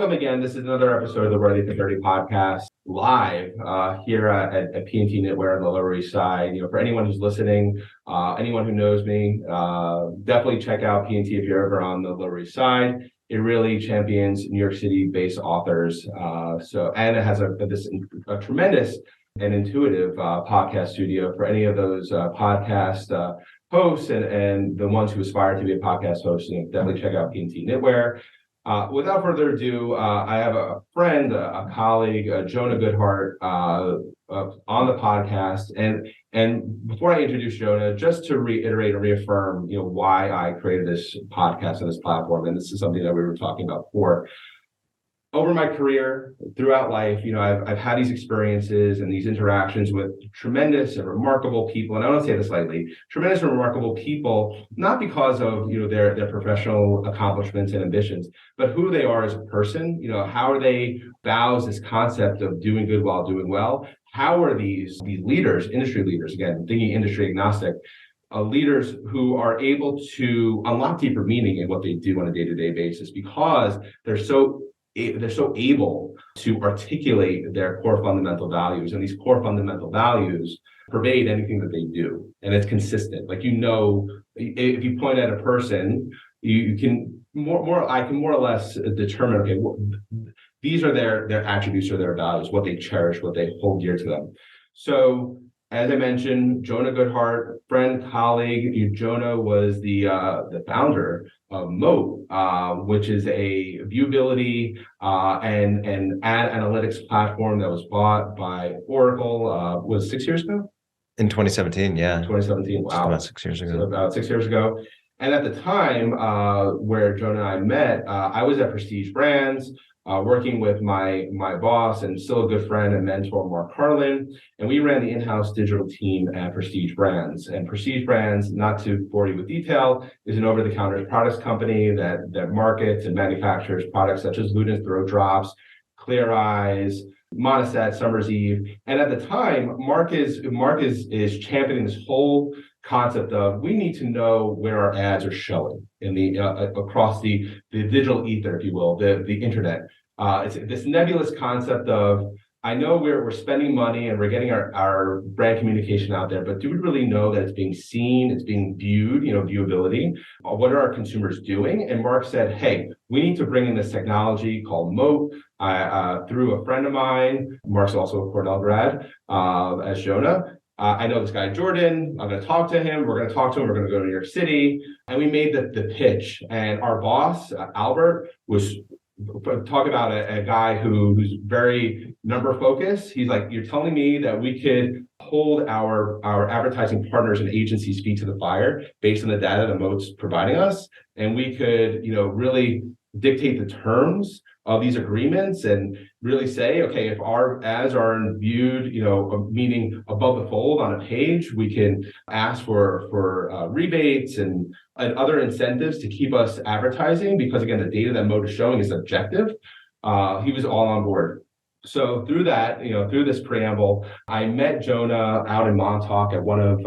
welcome again. This is another episode of the Worthy for 30 podcast live here at P&T Knitwear on the Lower East Side. For anyone who's listening, anyone who knows me, definitely check out P&T if you're ever on the Lower East Side. It really champions New York City-based authors. And it has a tremendous and intuitive podcast studio for any of those podcast hosts and the ones who aspire to be a podcast host. Definitely check out P&T Knitwear. Without further ado, I have a friend, a colleague, Jonah Goodhart, on the podcast. And before I introduce Jonah, just to reiterate and reaffirm, why I created this podcast and this platform, and this is something that we were talking about before. Over my career, throughout life, I've had these experiences and these interactions with tremendous and remarkable people, and I want to say this lightly, tremendous and remarkable people, not because of their professional accomplishments and ambitions, but who they are as a person. How are they espouse this concept of doing good while doing well? How are these leaders, industry leaders, again, thinking industry agnostic, leaders who are able to unlock deeper meaning in what they do on a day-to-day basis because they're so able to articulate their core fundamental values, and these core fundamental values pervade anything that they do, and it's consistent. If you point at a person, you can I can more or less determine, okay, these are their attributes or their values, what they cherish, what they hold dear to them. So, as I mentioned, Jonah Goodhart, friend, colleague. Jonah was the founder of MOAT, which is a viewability and ad analytics platform that was bought by Oracle. Was 6 years ago? In 2017, yeah. 2017, wow. Just about 6 years ago. So about 6 years ago. And at the time where Jonah and I met, I was at Prestige Brands, working with my boss and still a good friend and mentor, Mark Harlan, and we ran the in-house digital team at Prestige Brands. And Prestige Brands, not to bore you with detail, is an over-the-counter products company that markets and manufactures products such as Luden's Throat Drops, Clear Eyes, Monistat, Summer's Eve. And at the time, Mark is championing this whole concept of we need to know where our ads are showing in the across the digital ether, if you will, the internet. It's this nebulous concept of, I know we're spending money and we're getting our brand communication out there, but do we really know that it's being seen, it's being viewed, viewability? What are our consumers doing? And Mark said, hey, we need to bring in this technology called MOAT through a friend of mine. Mark's also a Cornell grad, as Jonah. I know this guy, Jordan. I'm going to talk to him. We're going to talk to him. We're going to go to New York City. And we made the pitch. And our boss, Albert, was talk about a guy who's very number focused. He's like, you're telling me that we could hold our advertising partners and agencies' feet to the fire based on the data that MOAT's providing us. And we could, really dictate the terms of these agreements and really say, okay, if our ads are viewed, meaning above the fold on a page, we can ask for rebates and other incentives to keep us advertising because, again, the data that MOAT is showing is objective. He was all on board. So through that, through this preamble, I met Jonah out in Montauk at one of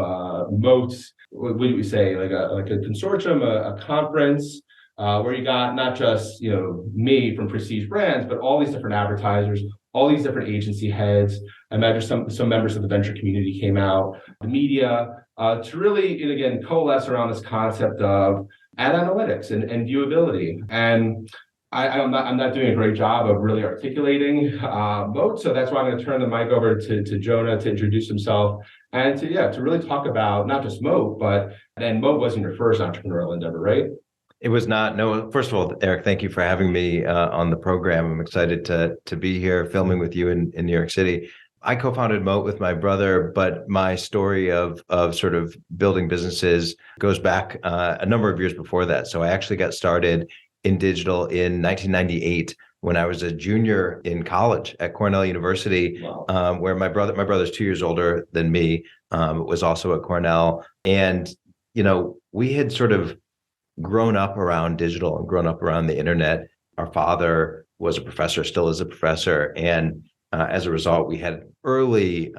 MOAT's, what do we say, like a consortium, a conference, where you got not just, me from Prestige Brands, but all these different advertisers, all these different agency heads. I imagine some members of the venture community came out, the media, to really, and again, coalesce around this concept of ad analytics and viewability. And I'm not doing a great job of really articulating MOAT, so that's why I'm going to turn the mic over to Jonah to introduce himself and to really talk about not just MOAT, and MOAT wasn't your first entrepreneurial endeavor, right? It was not. No, first of all, Eric, thank you for having me on the program. I'm excited to be here filming with you in New York City. I co-founded MOAT with my brother, but my story of sort of building businesses goes back a number of years before that. So I actually got started in digital in 1998 when I was a junior in college at Cornell University. Wow. Where my brother's 2 years older than me, was also at Cornell. And, we had sort of grown up around digital and grown up around the internet. Our father was a professor, still is a professor. And as a result, we had early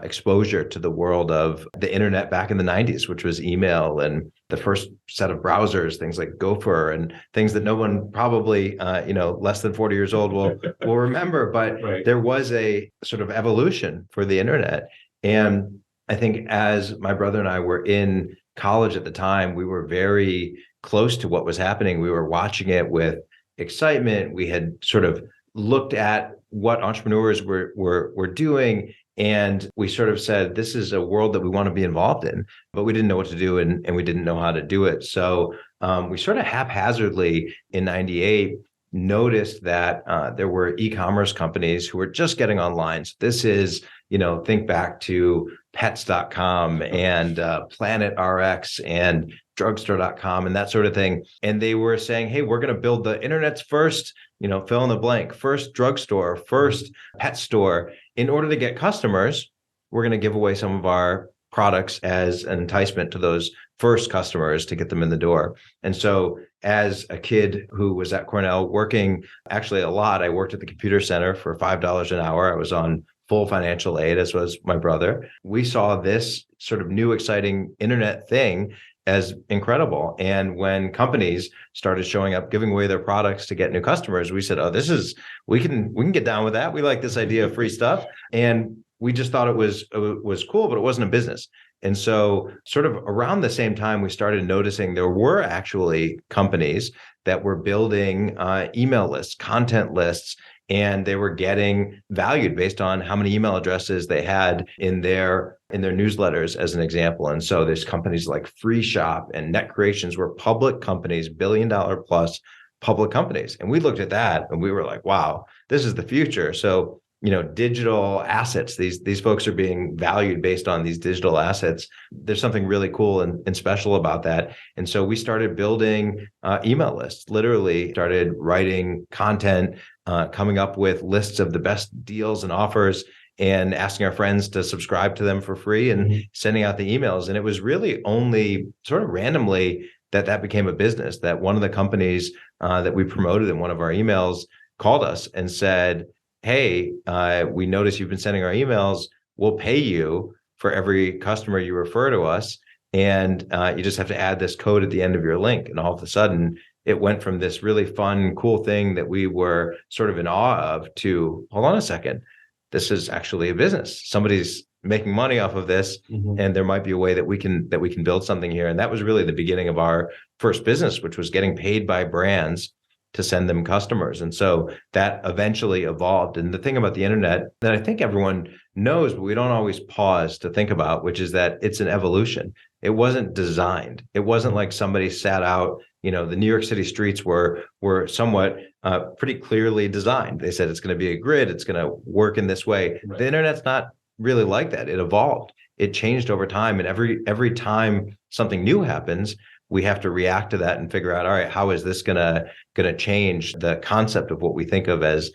exposure to the world of the internet back in the 90s, which was email and the first set of browsers, things like Gopher and things that no one probably, less than 40 years old will remember. But Right. there was a sort of evolution for the internet. And I think as my brother and I were in college at the time, we were very close to what was happening. We were watching it with excitement. We had sort of looked at what entrepreneurs were doing, and we sort of said, this is a world that we want to be involved in, but we didn't know what to do, and we didn't know how to do it. So we sort of haphazardly in 98 noticed that there were e-commerce companies who were just getting online. So this is, think back to pets.com and Planet RX and drugstore.com and that sort of thing. And they were saying, hey, we're going to build the internet's first, fill in the blank, first drugstore, first pet store. In order to get customers, we're going to give away some of our products as an enticement to those first customers to get them in the door. And so as a kid who was at Cornell working actually a lot, I worked at the computer center for $5 an hour. I was on full financial aid, as was my brother. We saw this sort of new, exciting internet thing as incredible. And when companies started showing up, giving away their products to get new customers, we said, oh, we can get down with that. We like this idea of free stuff. And we just thought it was cool, but it wasn't a business. And so sort of around the same time, we started noticing there were actually companies that were building email lists, content lists, and they were getting valued based on how many email addresses they had in their newsletters, as an example. And so there's companies like Free Shop and Net Creations were public companies, $1 billion plus public companies. And we looked at that and we were like, wow, this is the future. So digital assets, these folks are being valued based on these digital assets. There's something really cool and special about that. And so we started building email lists, literally started writing content, coming up with lists of the best deals and offers and asking our friends to subscribe to them for free and sending out the emails. And it was really only sort of randomly that became a business, that one of the companies that we promoted in one of our emails called us and said, hey, we notice you've been sending our emails. We'll pay you for every customer you refer to us. And you just have to add this code at the end of your link. And all of a sudden, it went from this really fun, cool thing that we were sort of in awe of to, hold on a second, this is actually a business. Somebody's making money off of this. And there might be a way that we can build something here. And that was really the beginning of our first business, which was getting paid by brands to send them customers. And so that eventually evolved. And the thing about the internet that I think everyone knows, but we don't always pause to think about, which is that it's an evolution. It wasn't designed. It wasn't like somebody sat out, the New York City streets were somewhat pretty clearly designed. They said it's going to be a grid. It's going to work in this way. Right. The internet's not really like that. It evolved. It changed over time. And every time something new happens, we have to react to that and figure out, all right, how is this gonna change the concept of what we think of as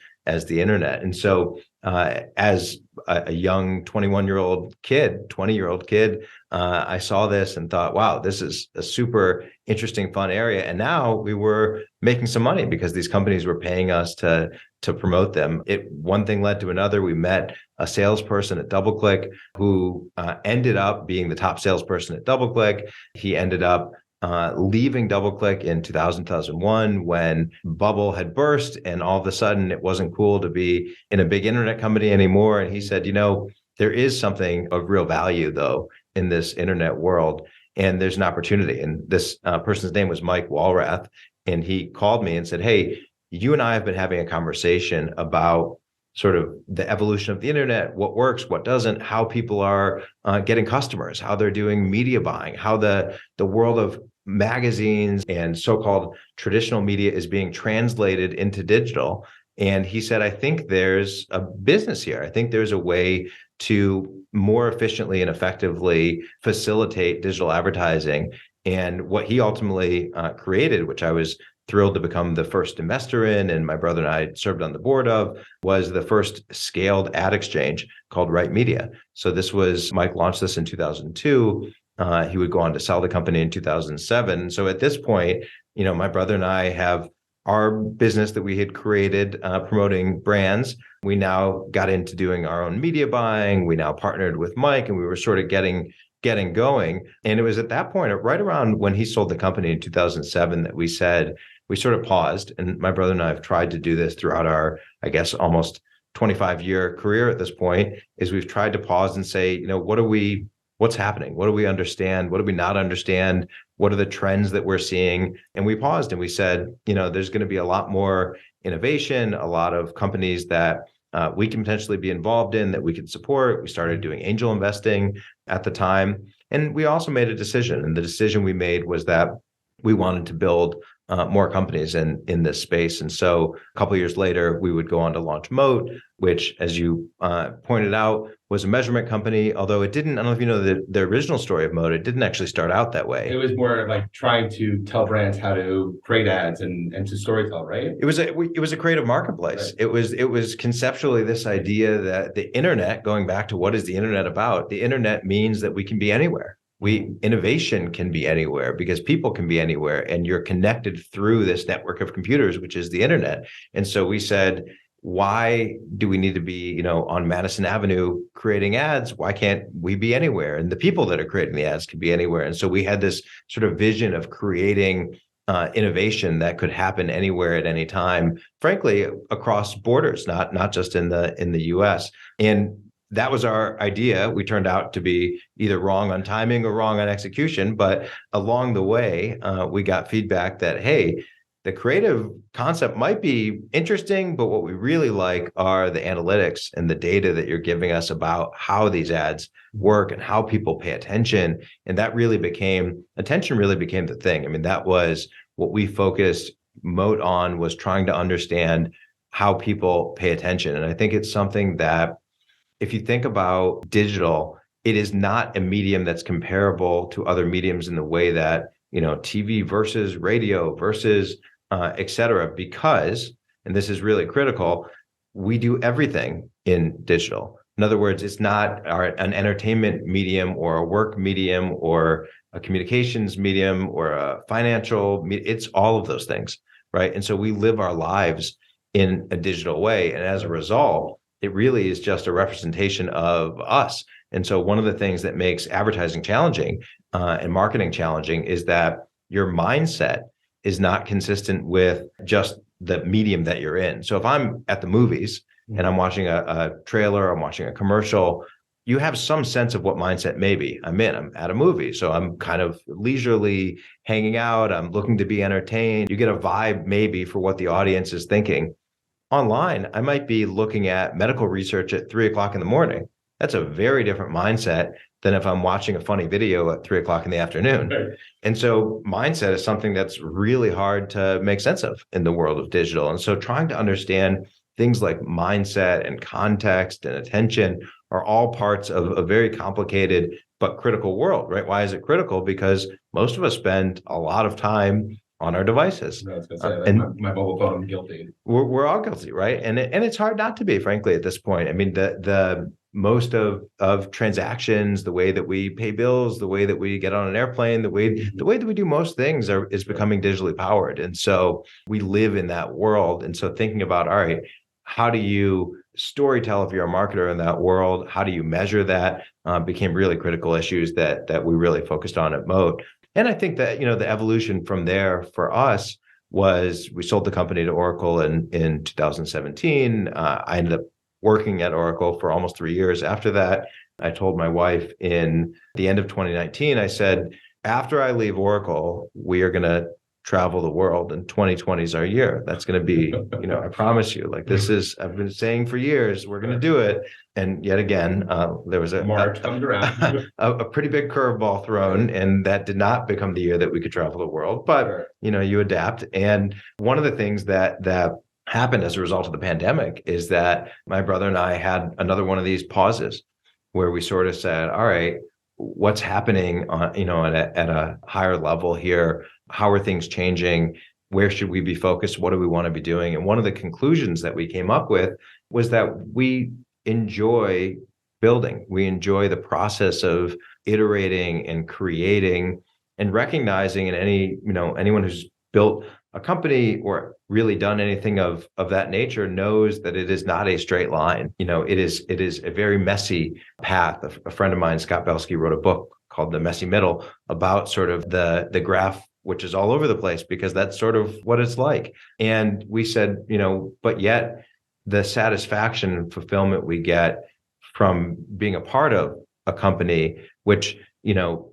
the internet? And so as a young 20-year-old kid, I saw this and thought, wow, this is a super interesting, fun area. And now we were making some money because these companies were paying us to promote them. One thing led to another. We met a salesperson at DoubleClick who ended up being the top salesperson at DoubleClick. He ended up leaving DoubleClick in 2001 when bubble had burst, and all of a sudden it wasn't cool to be in a big internet company anymore. And he said, there is something of real value though in this internet world, and there's an opportunity. And this person's name was Mike Walrath, and he called me and said, hey, you and I have been having a conversation about sort of the evolution of the internet, what works, what doesn't, how people are getting customers, how they're doing media buying, how the world of magazines and so-called traditional media is being translated into digital. And he said, I think there's a business here. I think there's a way to more efficiently and effectively facilitate digital advertising. And what he ultimately created, which I was thrilled to become the first investor in, and my brother and I served on the board of, was the first scaled ad exchange called Right Media. So Mike launched this in 2002. He would go on to sell the company in 2007. So at this point, my brother and I have our business that we had created, promoting brands, we now got into doing our own media buying. We now partnered with Mike, and we were sort of getting going. And it was at that point, right around when he sold the company in 2007, that we said, we sort of paused. And my brother and I have tried to do this throughout our, I guess, almost 25-year career at this point, is we've tried to pause and say, what's happening? What do we understand? What do we not understand? What are the trends that we're seeing? And we paused and we said, there's going to be a lot more innovation, a lot of companies that we can potentially be involved in, that we can support. We started doing angel investing at the time. And we also made a decision. And the decision we made was that we wanted to build more companies in this space. And so a couple of years later, we would go on to launch MOAT, which, as you pointed out, was a measurement company, although it didn't, I don't know if you know the original story of MOAT, it didn't actually start out that way. It was more like trying to tell brands how to create ads and to storytell, right? It was a creative marketplace. Right. It was conceptually this idea that the internet, going back to what is the internet about, the internet means that we can be anywhere. Innovation can be anywhere because people can be anywhere, and you're connected through this network of computers, which is the internet. And so we said, why do we need to be, on Madison Avenue creating ads? Why can't we be anywhere? And the people that are creating the ads can be anywhere. And so we had this sort of vision of creating innovation that could happen anywhere at any time, frankly, across borders, not just in the US. And that was our idea. We turned out to be either wrong on timing or wrong on execution. But along the way, we got feedback that, hey, the creative concept might be interesting, but what we really like are the analytics and the data that you're giving us about how these ads work and how people pay attention. And attention really became the thing. I mean, that was what we focused MOAT on, was trying to understand how people pay attention. And I think it's something that, if you think about digital, it is not a medium that's comparable to other mediums in the way that, TV versus radio versus et cetera, because, and this is really critical, we do everything in digital. In other words, it's not an entertainment medium or a work medium or a communications medium or a financial medium. It's all of those things, right? And so we live our lives in a digital way. And as a result, it really is just a representation of us. And so one of the things that makes advertising challenging and marketing challenging is that your mindset is not consistent with just the medium that you're in. So if I'm at the movies and I'm watching a trailer, I'm watching a commercial, you have some sense of what mindset maybe I'm at a movie. So I'm kind of leisurely hanging out. I'm looking to be entertained. You get a vibe maybe for what the audience is thinking. Online, I might be looking at medical research at 3:00 in the morning. That's a very different mindset than if I'm watching a funny video at 3:00 in the afternoon. Right. And so mindset is something that's really hard to make sense of in the world of digital. And so trying to understand things like mindset and context and attention are all parts of a very complicated but critical world, right? Why is it critical? Because most of us spend a lot of time on our devices. No, I was gonna say, like, and my mobile phone, I'm guilty. We're all guilty, right? And it's hard not to be, frankly, at this point. I mean, the most of transactions, the way that we pay bills, the way that we get on an airplane, the way that we do most things is becoming digitally powered. And so we live in that world. And so thinking about, all right, how do you storytell if you're a marketer in that world? How do you measure that? Became really critical issues that we really focused on at MOAT. And I think that, the evolution from there for us was we sold the company to Oracle in 2017. I ended up working at Oracle for almost 3 years after that. I told my wife in the end of 2019, I said, after I leave Oracle, we are going to travel the world, and 2020 is our year. That's going to be, I promise you, like I've been saying for years, we're going to do it. And yet again, there was March comes around. a pretty big curveball thrown, and that did not become the year that we could travel the world. But, Sure. You adapt. And one of the things that happened as a result of the pandemic is that my brother and I had another one of these pauses where we sort of said, all right, what's happening on, at a higher level here? How are things changing? Where should we be focused? What do we want to be doing? And one of the conclusions that we came up with was that we enjoy building. We enjoy the process of iterating and creating and recognizing in anyone who's built a company or really done anything of that nature knows that it is not a straight line. It is a very messy path. A friend of mine, Scott Belsky, wrote a book called The Messy Middle about sort of the graph, which is all over the place, because that's sort of what it's like. And we said, but yet the satisfaction and fulfillment we get from being a part of a company, which,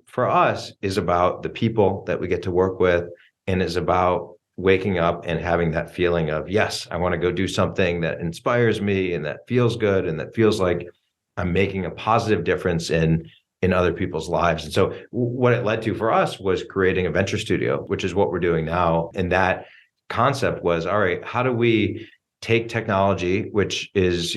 for us is about the people that we get to work with and is about waking up and having that feeling of, yes, I want to go do something that inspires me and that feels good and that feels like I'm making a positive difference in other people's lives. And so what it led to for us was creating a venture studio, which is what we're doing now. And that concept was, all right, how do we take technology, which is,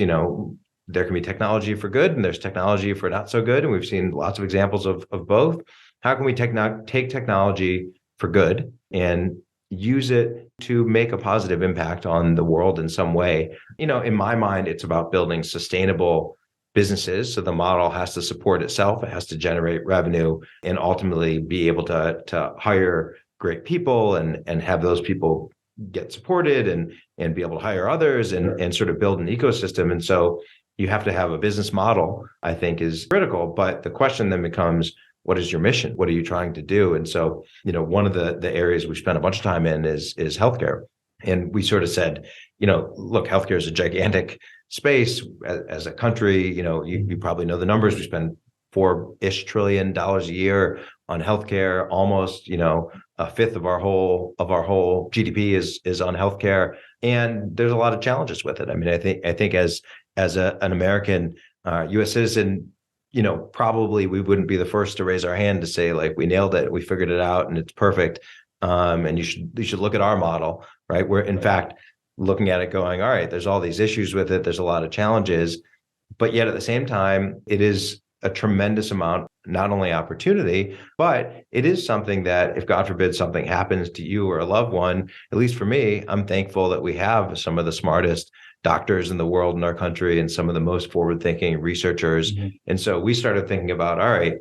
there can be technology for good and there's technology for not so good. And we've seen lots of examples of both. How can we take technology for good and use it to make a positive impact on the world in some way? In my mind, it's about building sustainable businesses. So the model has to support itself. It has to generate revenue and ultimately be able to hire great people and have those people get supported and be able to hire others and sort of build an ecosystem. And so you have to have a business model, I think, is critical. But the question then becomes, what is your mission? What are you trying to do? And so, one of the areas we spent a bunch of time in is healthcare. And we sort of said, look, healthcare is a gigantic space as a country. You probably know the numbers. We spend $4-ish trillion a year on healthcare. Almost, a fifth of our whole GDP is on healthcare. And there's a lot of challenges with it. I mean, I think as an American U.S. citizen, probably we wouldn't be the first to raise our hand to say, like, we nailed it, we figured it out, and it's perfect. And you should look at our model, right? We're in fact looking at it going, all right, there's all these issues with it. There's a lot of challenges, but yet at the same time, it is a tremendous amount, not only opportunity, but it is something that if God forbid something happens to you or a loved one, at least for me, I'm thankful that we have some of the smartest doctors in the world in our country and some of the most forward-thinking researchers. Mm-hmm. And so we started thinking about, all right,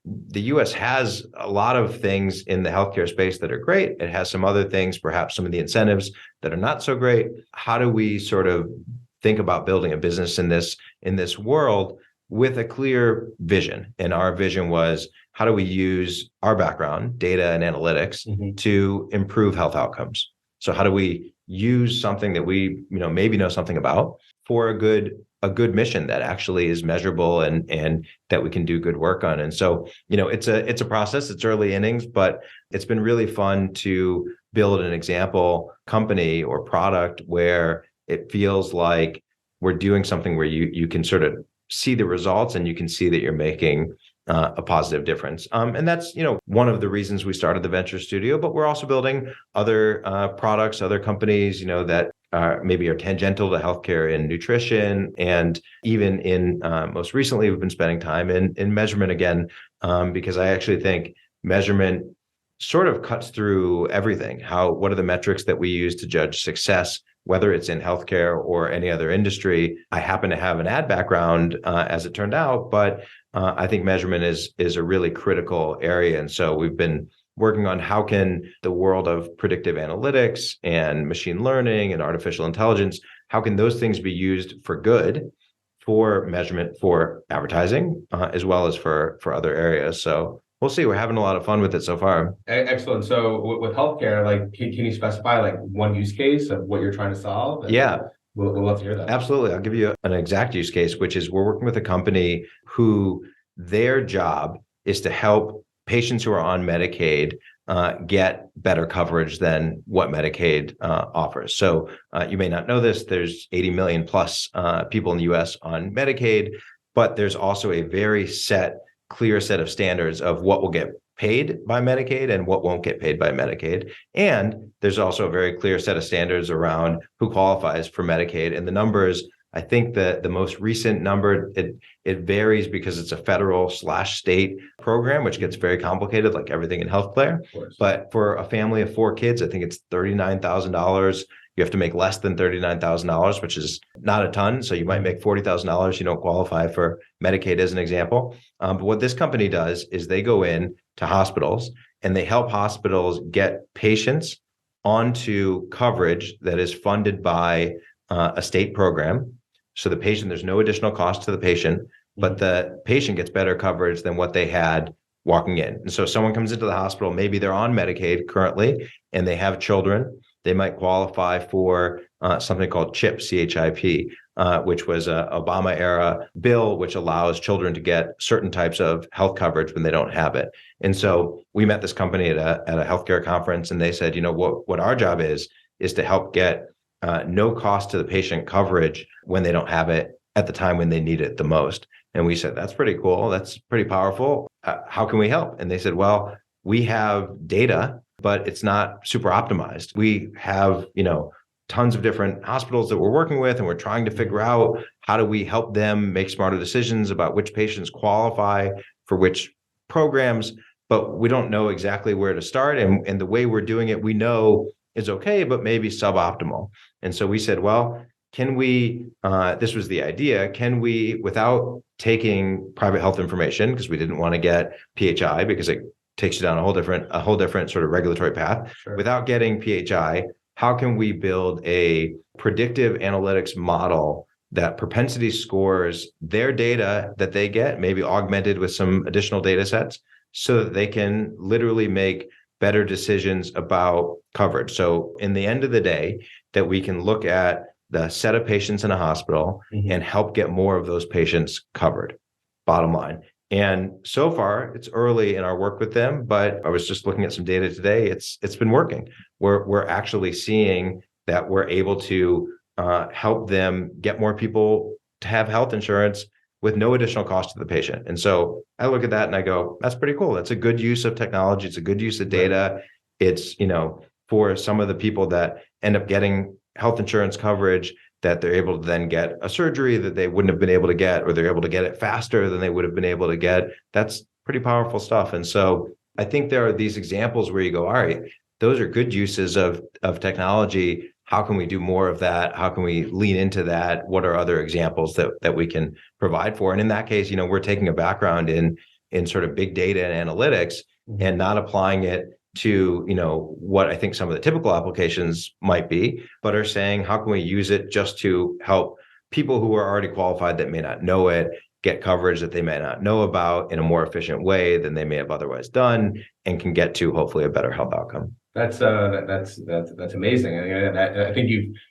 the US has a lot of things in the healthcare space that are great. It has some other things, perhaps some of the incentives that are not so great. How do we sort of think about building a business in this world with a clear vision? And our vision was, how do we use our background, data and analytics, mm-hmm. to improve health outcomes? So how do we use something that we, maybe know something about for a good mission that actually is measurable and that we can do good work on? And so, it's a process. It's early innings, but it's been really fun to build an example company or product where it feels like we're doing something where you can sort of see the results and you can see that you're making a positive difference. And that's, one of the reasons we started the venture studio, but we're also building other products, other companies, that maybe are tangential to healthcare and nutrition. And even in most recently, we've been spending time in measurement again, because I actually think measurement sort of cuts through everything. What are the metrics that we use to judge success, whether it's in healthcare or any other industry? I happen to have an ad background, as it turned out, but I think measurement is a really critical area. And so we've been working on how can the world of predictive analytics and machine learning and artificial intelligence, how can those things be used for good, for measurement, for advertising, as well as for other areas. So we'll see. We're having a lot of fun with it so far. Excellent. So with healthcare, like, can you specify like one use case of what you're trying to solve? And yeah. We'll love to hear that. Absolutely. I'll give you an exact use case, which is we're working with a company who their job is to help patients who are on Medicaid get better coverage than what Medicaid offers. So you may not know this, there's 80 million plus people in the US on Medicaid, but there's also a very clear set of standards of what will get paid by Medicaid and what won't get paid by Medicaid. And there's also a very clear set of standards around who qualifies for Medicaid. And the numbers, I think the most recent number, it varies because it's a federal/state program, which gets very complicated, like everything in healthcare. But for a family of 4 kids, I think it's $39,000. You have to make less than $39,000, which is not a ton. So you might make $40,000. You don't qualify for Medicaid, as an example. But what this company does is they go in to hospitals and they help hospitals get patients onto coverage that is funded by a state program. So the patient, there's no additional cost to the patient, but the patient gets better coverage than what they had walking in. And so if someone comes into the hospital, maybe they're on Medicaid currently, and they have children, they might qualify for something called CHIP, CHIP, which was a Obama era bill, which allows children to get certain types of health coverage when they don't have it. And so we met this company at a healthcare conference, and they said, what our job is to help get no cost to the patient coverage when they don't have it at the time when they need it the most. And we said, that's pretty cool. That's pretty powerful. How can we help? And they said, well, we have data, but it's not super optimized. We have, tons of different hospitals that we're working with, and we're trying to figure out how do we help them make smarter decisions about which patients qualify for which programs, but we don't know exactly where to start. And the way we're doing it, we know is okay, but maybe suboptimal. And so we said, well, can we, this was the idea, can we, without taking private health information, because we didn't want to get PHI because it takes you down a whole different sort of regulatory path, without getting PHI, how can we build a predictive analytics model that propensity scores their data that they get, maybe augmented with some additional data sets, so that they can literally make better decisions about coverage? So in the end of the day, that we can look at the set of patients in a hospital and help get more of those patients covered, bottom line. And so far, it's early in our work with them, but I was just looking at some data today. It's been working. We're actually seeing that we're able to help them get more people to have health insurance with no additional cost to the patient. And so I look at that and I go, that's pretty cool. That's a good use of technology. It's a good use of data. It's, for some of the people that end up getting health insurance coverage, that they're able to then get a surgery that they wouldn't have been able to get, or they're able to get it faster than they would have been able to get. That's pretty powerful stuff. And so I think there are these examples where you go, all right, those are good uses of technology. How can we do more of that? How can we lean into that? What are other examples that we can provide for? And in that case, we're taking a background in sort of big data and analytics and not applying it to, what I think some of the typical applications might be, but are saying, how can we use it just to help people who are already qualified that may not know it, get coverage that they may not know about in a more efficient way than they may have otherwise done, and can get to hopefully a better health outcome. That's amazing. I think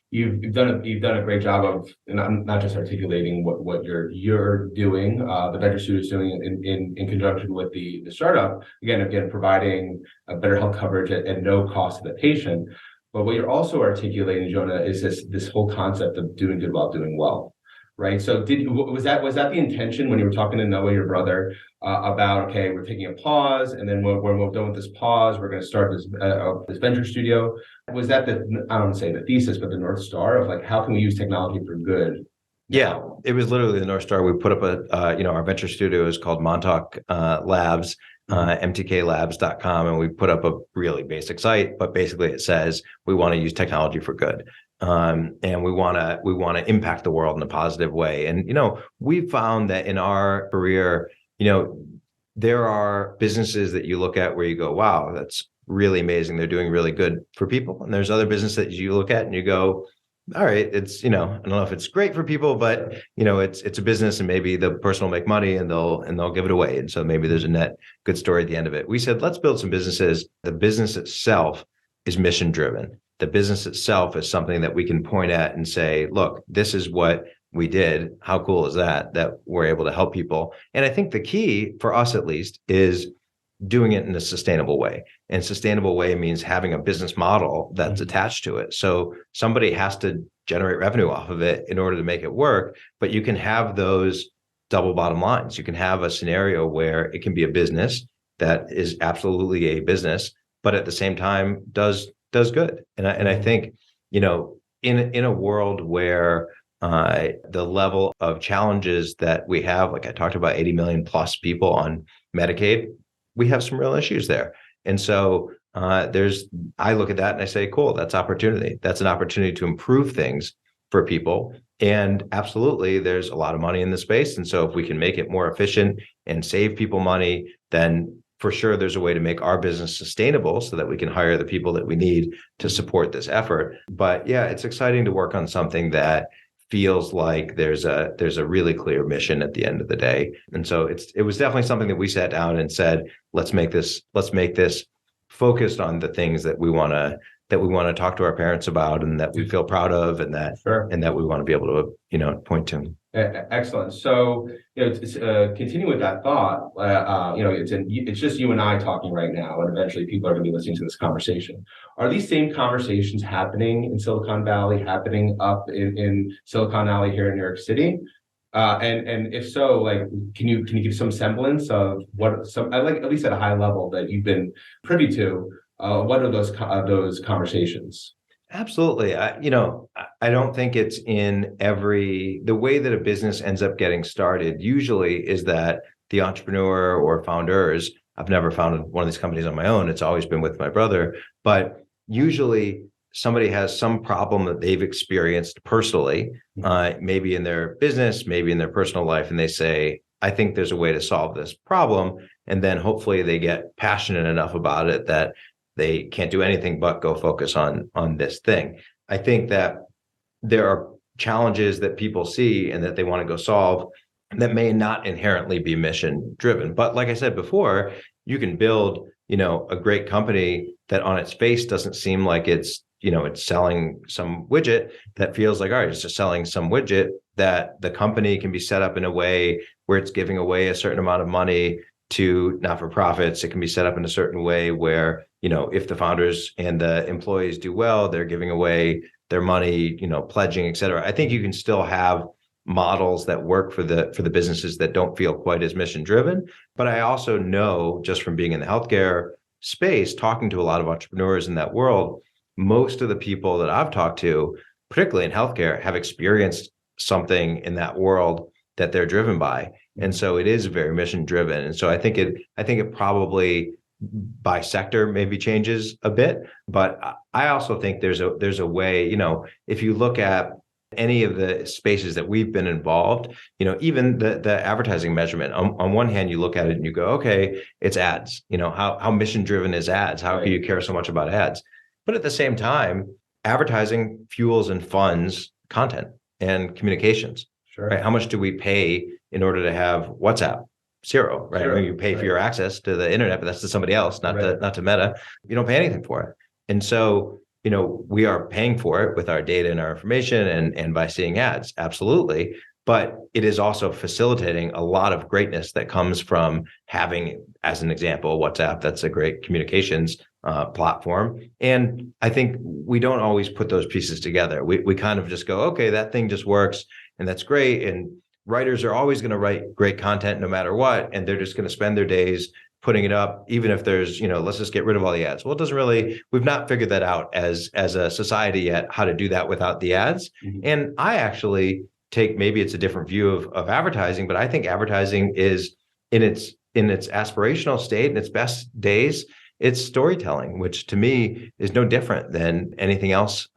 you've done a great job of not just articulating what you're doing, the venture studio is doing in conjunction with the startup. Again, providing a better health coverage at no cost to the patient. But what you're also articulating, Jonah, is this whole concept of doing good while doing well. Right. So was that the intention when you were talking to Noah, your brother, about, okay, we're taking a pause, and then when we're done with this pause, we're going to start this venture studio? Was that I don't want to say the thesis, but the North Star of how can we use technology for good? Yeah, it was literally the North Star. We put up our venture studio is called Montauk Labs, mtklabs.com, and we put up a really basic site, but basically it says we want to use technology for good. And we want to impact the world in a positive way. And, we found that in our career, there are businesses that you look at where you go, wow, that's really amazing. They're doing really good for people. And there's other businesses that you look at and you go, all right, it's, I don't know if it's great for people, but, it's a business, and maybe the person will make money and they'll give it away. And so maybe there's a net good story at the end of it. We said, let's build some businesses. The business itself is mission driven. The business itself is something that we can point at and say, look, this is what we did. How cool is that we're able to help people? And I think the key for us, at least, is doing it in a sustainable way. And sustainable way means having a business model that's attached to it. So somebody has to generate revenue off of it in order to make it work, but you can have those double bottom lines. You can have a scenario where it can be a business that is absolutely a business, but at the same time does good. And I think, in a world where the level of challenges that we have, like I talked about, 80 million plus people on Medicaid, we have some real issues there. And so I look at that and I say, cool, that's opportunity. That's an opportunity to improve things for people. And absolutely, there's a lot of money in the space. And so if we can make it more efficient and save people money, then for sure, there's a way to make our business sustainable so that we can hire the people that we need to support this effort. But yeah, it's exciting to work on something that feels like there's a really clear mission at the end of the day. And so it was definitely something that we sat down and said, let's make this focused on the things that we want to talk to our parents about and that we feel proud of and that Sure. and that we want to be able to point to. Excellent. So, continue with that thought. It's just you and I talking right now, and eventually people are going to be listening to this conversation. Are these same conversations happening in Silicon Valley, happening up in Silicon Valley here in New York City? And if so, like, can you give some semblance of at least at a high level that you've been privy to? What are those conversations? Absolutely. I don't think it's in the way that a business ends up getting started usually is that the entrepreneur or founders, I've never founded one of these companies on my own. It's always been with my brother, but usually somebody has some problem that they've experienced personally, maybe in their business, maybe in their personal life. And they say, I think there's a way to solve this problem. And then hopefully they get passionate enough about it that they can't do anything but go focus on this thing. I think that there are challenges that people see and that they want to go solve that may not inherently be mission driven. But like I said before, you can build, a great company that on its face doesn't seem like it's selling some widget that feels like, all right, it's just selling some widget, that the company can be set up in a way where it's giving away a certain amount of money to not-for-profits. It can be set up in a certain way where, if the founders and the employees do well, they're giving away their money, pledging, et cetera. I think you can still have models that work for the businesses that don't feel quite as mission driven. But I also know, just from being in the healthcare space, talking to a lot of entrepreneurs in that world, most of the people that I've talked to, particularly in healthcare, have experienced something in that world that they're driven by. And so it is very mission driven. And so I think it probably by sector maybe changes a bit, but I also think there's a way, if you look at any of the spaces that we've been involved, even the advertising measurement, on one hand, you look at it and you go, okay, it's ads, how mission driven is ads? How can you care so much about ads? But at the same time, advertising fuels and funds content and communications. Sure. Right? How much do we pay in order to have WhatsApp? Zero, right? Sure. I mean, you pay for your access to the internet, but that's to somebody else, not to Meta. You don't pay anything for it. And so, we are paying for it with our data and our information and by seeing ads, absolutely. But it is also facilitating a lot of greatness that comes from having, as an example, WhatsApp. That's a great communications platform. And I think we don't always put those pieces together. We kind of just go, okay, that thing just works and that's great. And writers are always going to write great content no matter what. And they're just going to spend their days putting it up, even if there's, let's just get rid of all the ads. Well, it doesn't really, we've not figured that out as a society yet, how to do that without the ads. Mm-hmm. And I actually take, maybe it's a different view of advertising, but I think advertising is in its aspirational state, in its best days, it's storytelling, which to me is no different than anything else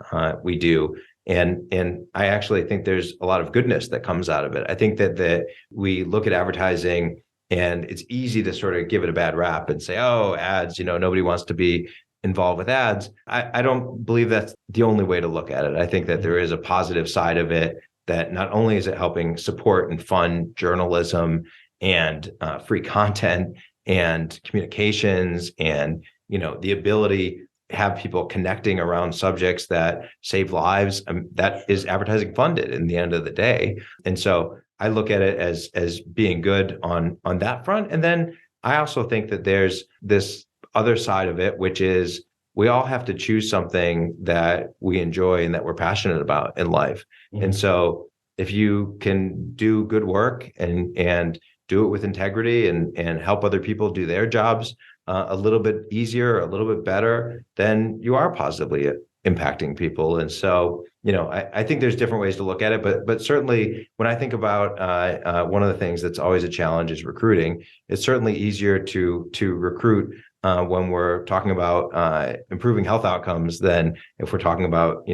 we do. And I actually think there's a lot of goodness that comes out of it. I think that we look at advertising and it's easy to sort of give it a bad rap and say, oh, ads, nobody wants to be involved with ads. I don't believe that's the only way to look at it. I think that there is a positive side of it, that not only is it helping support and fund journalism and free content and communications and, the ability to have people connecting around subjects that save lives, that is advertising funded in the end of the day. And so I look at it as being good on that front. And then I also think that there's this other side of it, which is we all have to choose something that we enjoy and that we're passionate about in life. Mm-hmm. And so if you can do good work and do it with integrity and help other people do their jobs a little bit easier, a little bit better, then you are positively impacting people. And so, I think there's different ways to look at it, but certainly when I think about one of the things that's always a challenge is recruiting. It's certainly easier to recruit when we're talking about improving health outcomes than if we're talking about,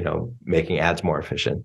making ads more efficient.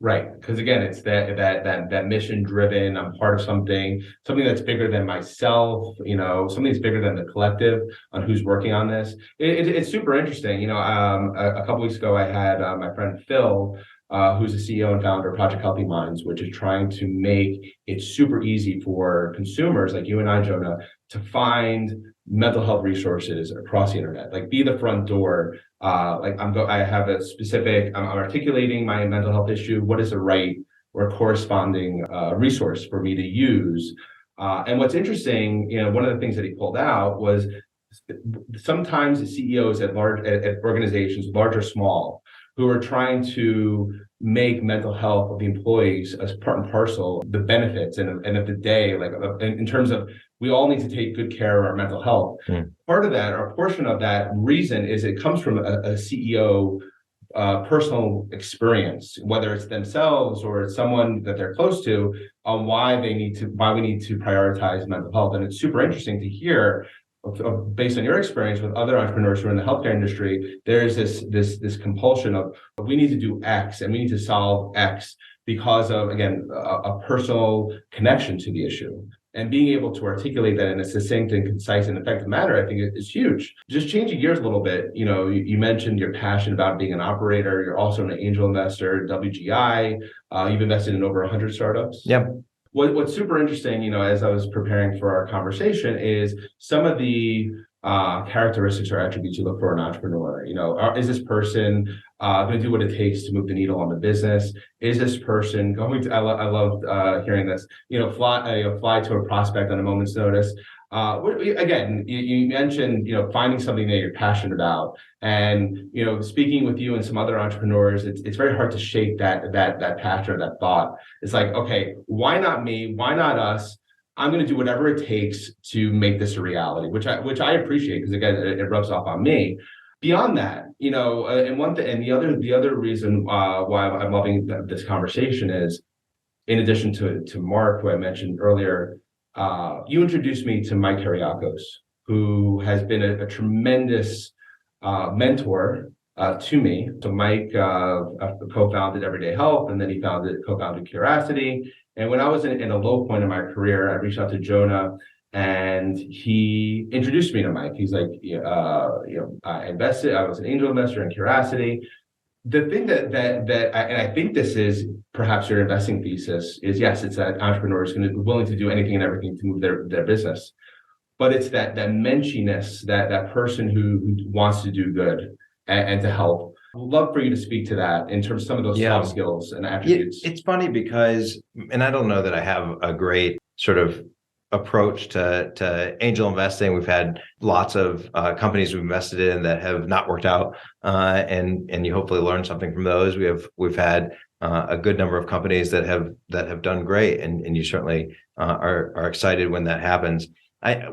Right. Because again, it's that mission driven. I'm part of something that's bigger than myself, something that's bigger than the collective on who's working on this. It's super interesting. A couple weeks ago, I had my friend Phil, who's the CEO and founder of Project Healthy Minds, which is trying to make it super easy for consumers like you and I, Jonah, to find mental health resources across the internet, like be the front door. I have a specific, I'm articulating my mental health issue. What is the right or corresponding resource for me to use? And what's interesting, one of the things that he pulled out was sometimes the CEOs at organizations, large or small, who are trying to make mental health of the employees as part and parcel the benefits and of the day, like in terms of we all need to take good care of our mental health. Part of that, or a portion of that reason, is it comes from a CEO personal experience, whether it's themselves or it's someone that they're close to, on why we need to prioritize mental health. And it's super interesting to hear, based on your experience with other entrepreneurs who are in the healthcare industry, there's this compulsion of we need to do X and we need to solve X because of, again, a personal connection to the issue. And being able to articulate that in a succinct and concise and effective manner, I think is huge. Just changing gears a little bit, you mentioned your passion about being an operator. You're also an angel investor, WGI. You've invested in over 100 startups. Yep. What's super interesting, as I was preparing for our conversation, is some of the characteristics or attributes you look for in an entrepreneur. Is this person going to do what it takes to move the needle on the business? Is this person going to? I love hearing this. Fly to a prospect on a moment's notice. Again, you mentioned finding something that you're passionate about, and speaking with you and some other entrepreneurs, it's very hard to shake that passion or that thought. It's like, okay, why not me? Why not us? I'm going to do whatever it takes to make this a reality, which I appreciate, because again, it rubs off on me. Beyond that, and the other reason why I'm loving this conversation is, in addition to Mark, who I mentioned earlier, you introduced me to Mike Kyriakos, who has been a tremendous mentor to me. So Mike co-founded Everyday Health, and then he co-founded Curiosity. And when I was in a low point in my career, I reached out to Jonah, and he introduced me to Mike. He's like, I was an angel investor in Curiosity. The thing that I think this is perhaps your investing thesis is, yes, it's that entrepreneur is going to be willing to do anything and everything to move their business, but it's that menschiness, that person who wants to do good and to help. I'd love for you to speak to that in terms of some of those soft skills and attributes. It's funny because, and I don't know that I have a great sort of approach to angel investing. We've had lots of companies we've invested in that have not worked out, and you hopefully learn something from those. We've had a good number of companies that have done great, and you certainly are excited when that happens.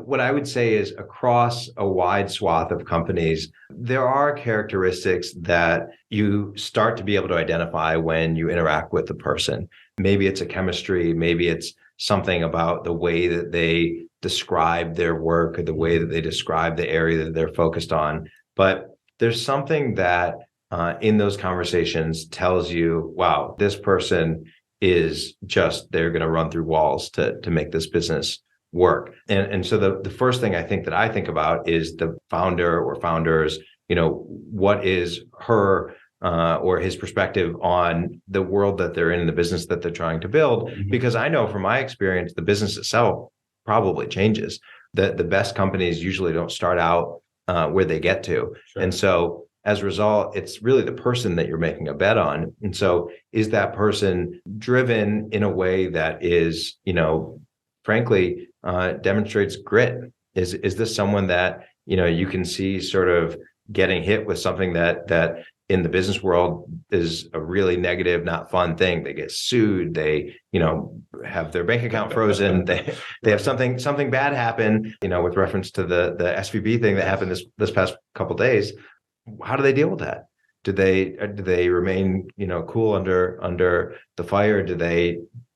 What I would say is, across a wide swath of companies, there are characteristics that you start to be able to identify when you interact with the person. Maybe it's a chemistry, maybe it's something about the way that they describe their work or the way that they describe the area that they're focused on. But there's something that in those conversations tells you, wow, this person is just, they're going to run through walls to make this business work. And so the first thing I think about is the founder or founders, what is her or his perspective on the world that they're in, the business that they're trying to build. Mm-hmm. Because I know from my experience, the business itself probably changes. The best companies usually don't start out where they get to. Sure. And so as a result, it's really the person that you're making a bet on. And so is that person driven in a way that is, frankly, demonstrates grit? Is this someone that, you can see sort of getting hit with something that in the business world is a really negative, not fun thing? They get sued. They, have their bank account frozen. They have something bad happen, with reference to the SVB thing that happened this past couple of days. How do they deal with that? Do they remain, cool under the fire?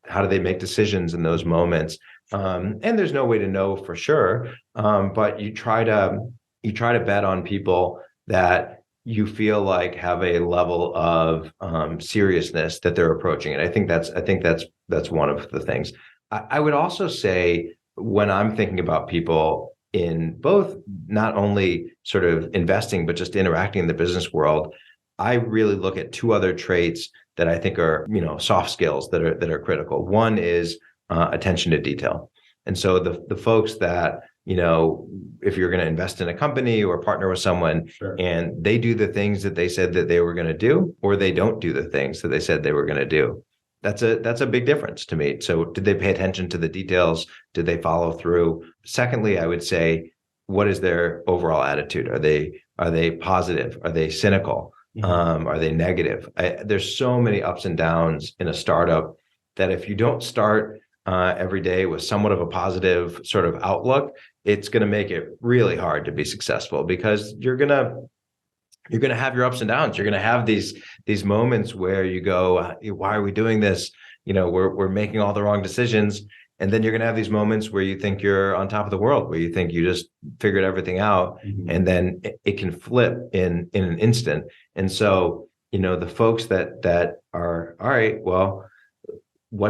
How do they make decisions in those moments? And there's no way to know for sure. But you try to bet on people that you feel like have a level of seriousness that they're approaching it. I think that's one of the things. I would also say when I'm thinking about people in both not only sort of investing but just interacting in the business world, I really look at two other traits that I think are, soft skills that are critical. One is attention to detail. And so the folks that, if you're going to invest in a company or partner with someone, Sure. and they do the things that they said that they were going to do, or they don't do the things that they said they were going to do, that's a big difference to me. So did they pay attention to the details? Did they follow through? Secondly, I would say, what is their overall attitude? Are they positive? Are they cynical? Are they negative? There's so many ups and downs in a startup that if you don't start every day with somewhat of a positive sort of outlook, it's going to make it really hard to be successful, because you're going to have your ups and downs. You're going to have these moments where you go, why are we doing this? We're making all the wrong decisions. And then you're going to have these moments where you think you're on top of the world, where you think you just figured everything out. And then it can flip in an instant. And so, the folks that are, all right, well,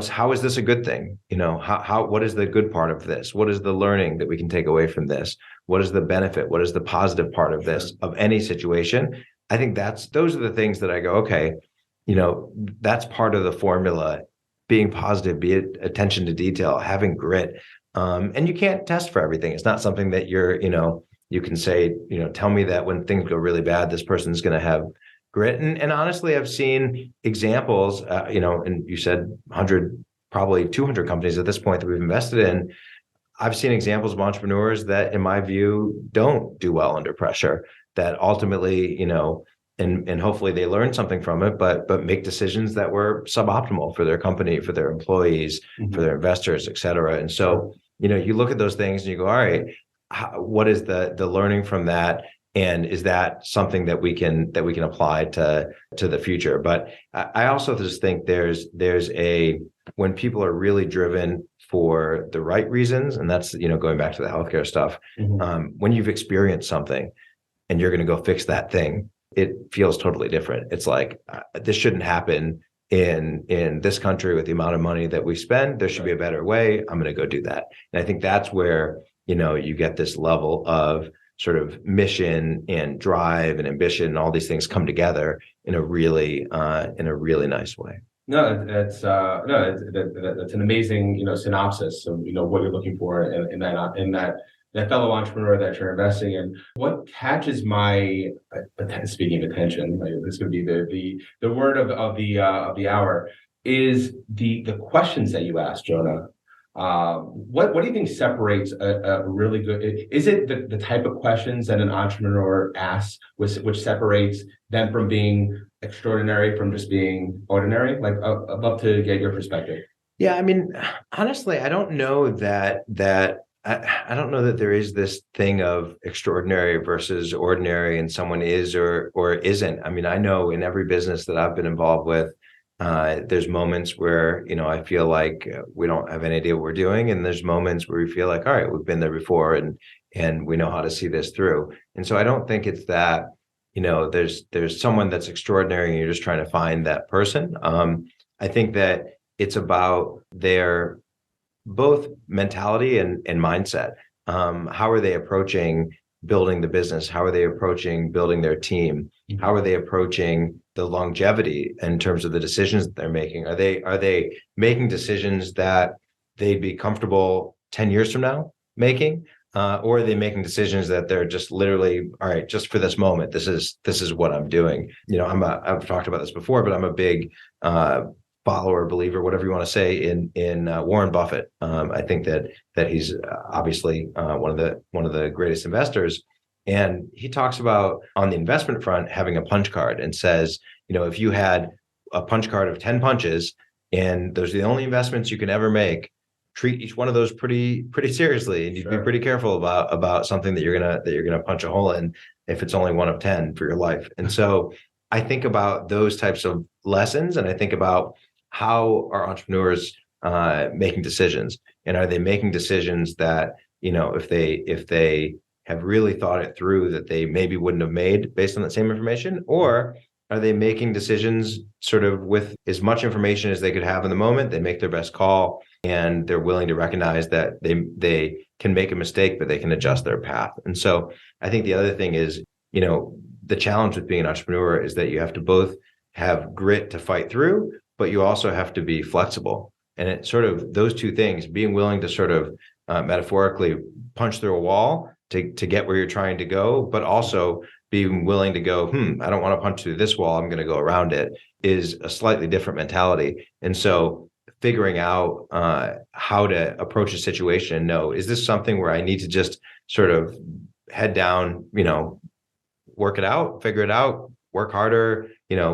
how is this a good thing? What is the good part of this? What is the learning that we can take away from this? What is the benefit? What is the positive part of this, of any situation? I think those are the things that I go, okay, that's part of the formula. Being positive, be it attention to detail, having grit. And you can't test for everything. It's not something that you can say, tell me that when things go really bad, this person's going to have grit. And honestly, I've seen examples, and you said 100, probably 200 companies at this point that we've invested in. I've seen examples of entrepreneurs that, in my view, don't do well under pressure, that ultimately, and hopefully they learn something from it, but make decisions that were suboptimal for their company, for their employees, for their investors, et cetera. And so, you look at those things and you go, all right, what is the learning from that? And is that something that we can apply to the future? But I also just think there's when people are really driven for the right reasons, and that's, going back to the healthcare stuff, when you've experienced something and you're going to go fix that thing, it feels totally different. It's like, this shouldn't happen in this country with the amount of money that we spend. There should be a better way. I'm going to go do that. And I think that's where, you get this level of sort of mission and drive and ambition, and all these things come together in a really nice way. No, that's an amazing, synopsis of, what you're looking for in that fellow entrepreneur that you're investing in. What catches my speaking of attention, this would be the word of the hour, is the questions that you ask, Jonah. What do you think separates a really good? Is it the type of questions that an entrepreneur asks, which separates them from being extraordinary from just being ordinary? Like, I'd love to get your perspective. Yeah, I mean, honestly, I don't know that I don't know that there is this thing of extraordinary versus ordinary, and someone is or isn't. I mean, I know in every business that I've been involved with, there's moments where, I feel like we don't have any idea what we're doing. And there's moments where we feel like, all right, we've been there before and we know how to see this through. And so I don't think it's that, there's someone that's extraordinary and you're just trying to find that person. I think that it's about their both mentality and mindset. How are they approaching building the business? How are they approaching building their team? How are they approaching the longevity in terms of the decisions that they're making? Are they making decisions that they'd be comfortable 10 years from now making? Or are they making decisions that they're just literally, all right, just for this moment, this is what I'm doing. I've talked about this before, but I'm a big follower, believer, whatever you want to say, in Warren Buffett. I think that he's obviously one of the greatest investors. And he talks about, on the investment front, having a punch card, and says, if you had a punch card of 10 punches and those are the only investments you can ever make, treat each one of those pretty seriously, and you'd be pretty careful about something that you're gonna punch a hole in if it's only one of 10 for your life. And so I think about those types of lessons, and I think about how are entrepreneurs making decisions, and are they making decisions that, if they have really thought it through that they maybe wouldn't have made based on that same information? Or are they making decisions sort of with as much information as they could have in the moment? They make their best call and they're willing to recognize that they can make a mistake, but they can adjust their path. And so I think the other thing is, the challenge with being an entrepreneur is that you have to both have grit to fight through, but you also have to be flexible. And it's sort of those two things, being willing to sort of metaphorically punch through a wall to get where you're trying to go, but also being willing to go, I don't want to punch through this wall, I'm going to go around it, is a slightly different mentality. And so figuring out how to approach a situation, is this something where I need to just sort of head down, work it out, figure it out, work harder,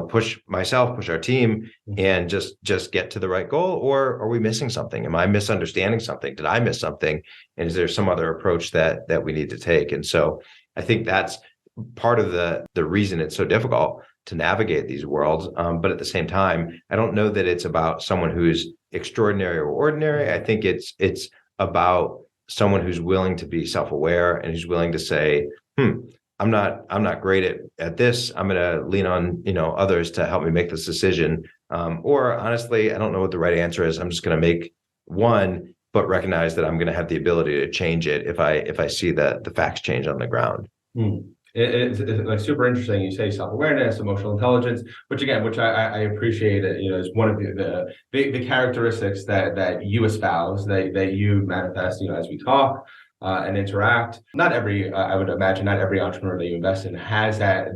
push myself, push our team, and just get to the right goal? Or are we missing something? Am I misunderstanding something? Did I miss something? And is there some other approach that we need to take? And so I think that's part of the reason it's so difficult to navigate these worlds. But at the same time, I don't know that it's about someone who's extraordinary or ordinary. I think it's about someone who's willing to be self-aware and who's willing to say, I'm not great at this. I'm going to lean on, others to help me make this decision. Or honestly, I don't know what the right answer is. I'm just going to make one, but recognize that I'm going to have the ability to change it if I see the facts change on the ground. It's like super interesting. You say self-awareness, emotional intelligence, which I appreciate it. Is one of the characteristics that you espouse, that you manifest, as we talk and interact. Not every, I would imagine, not every entrepreneur that you invest in has that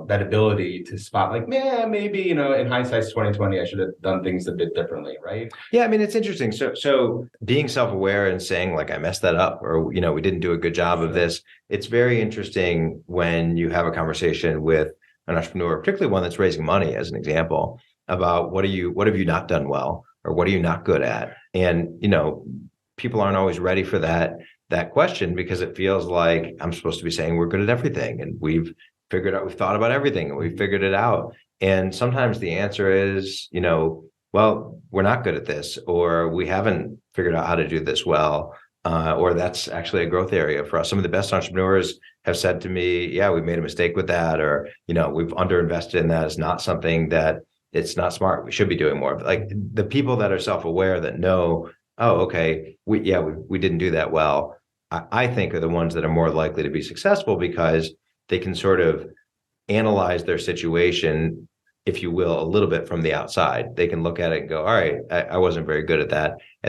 ability to spot, like, maybe, in hindsight, 2020, I should have done things a bit differently, right? Yeah, I mean, it's interesting. So being self-aware and saying, like, I messed that up, or, we didn't do a good job of this. It's very interesting when you have a conversation with an entrepreneur, particularly one that's raising money, as an example, about what have you not done well, or what are you not good at? And, people aren't always ready for that question, because it feels like I'm supposed to be saying we're good at everything, and we've thought about everything, and we've figured it out. And sometimes the answer is, well, we're not good at this, or we haven't figured out how to do this well, or that's actually a growth area for us. Some of the best entrepreneurs have said to me, yeah, we made a mistake with that, or, we've underinvested in that. It's not something that, it's not smart. We should be doing more. Like, the people that are self-aware, that know, oh, okay, we didn't do that well, I think are the ones that are more likely to be successful, because they can sort of analyze their situation, if you will, a little bit from the outside. They can look at it and go, all right, I wasn't very good at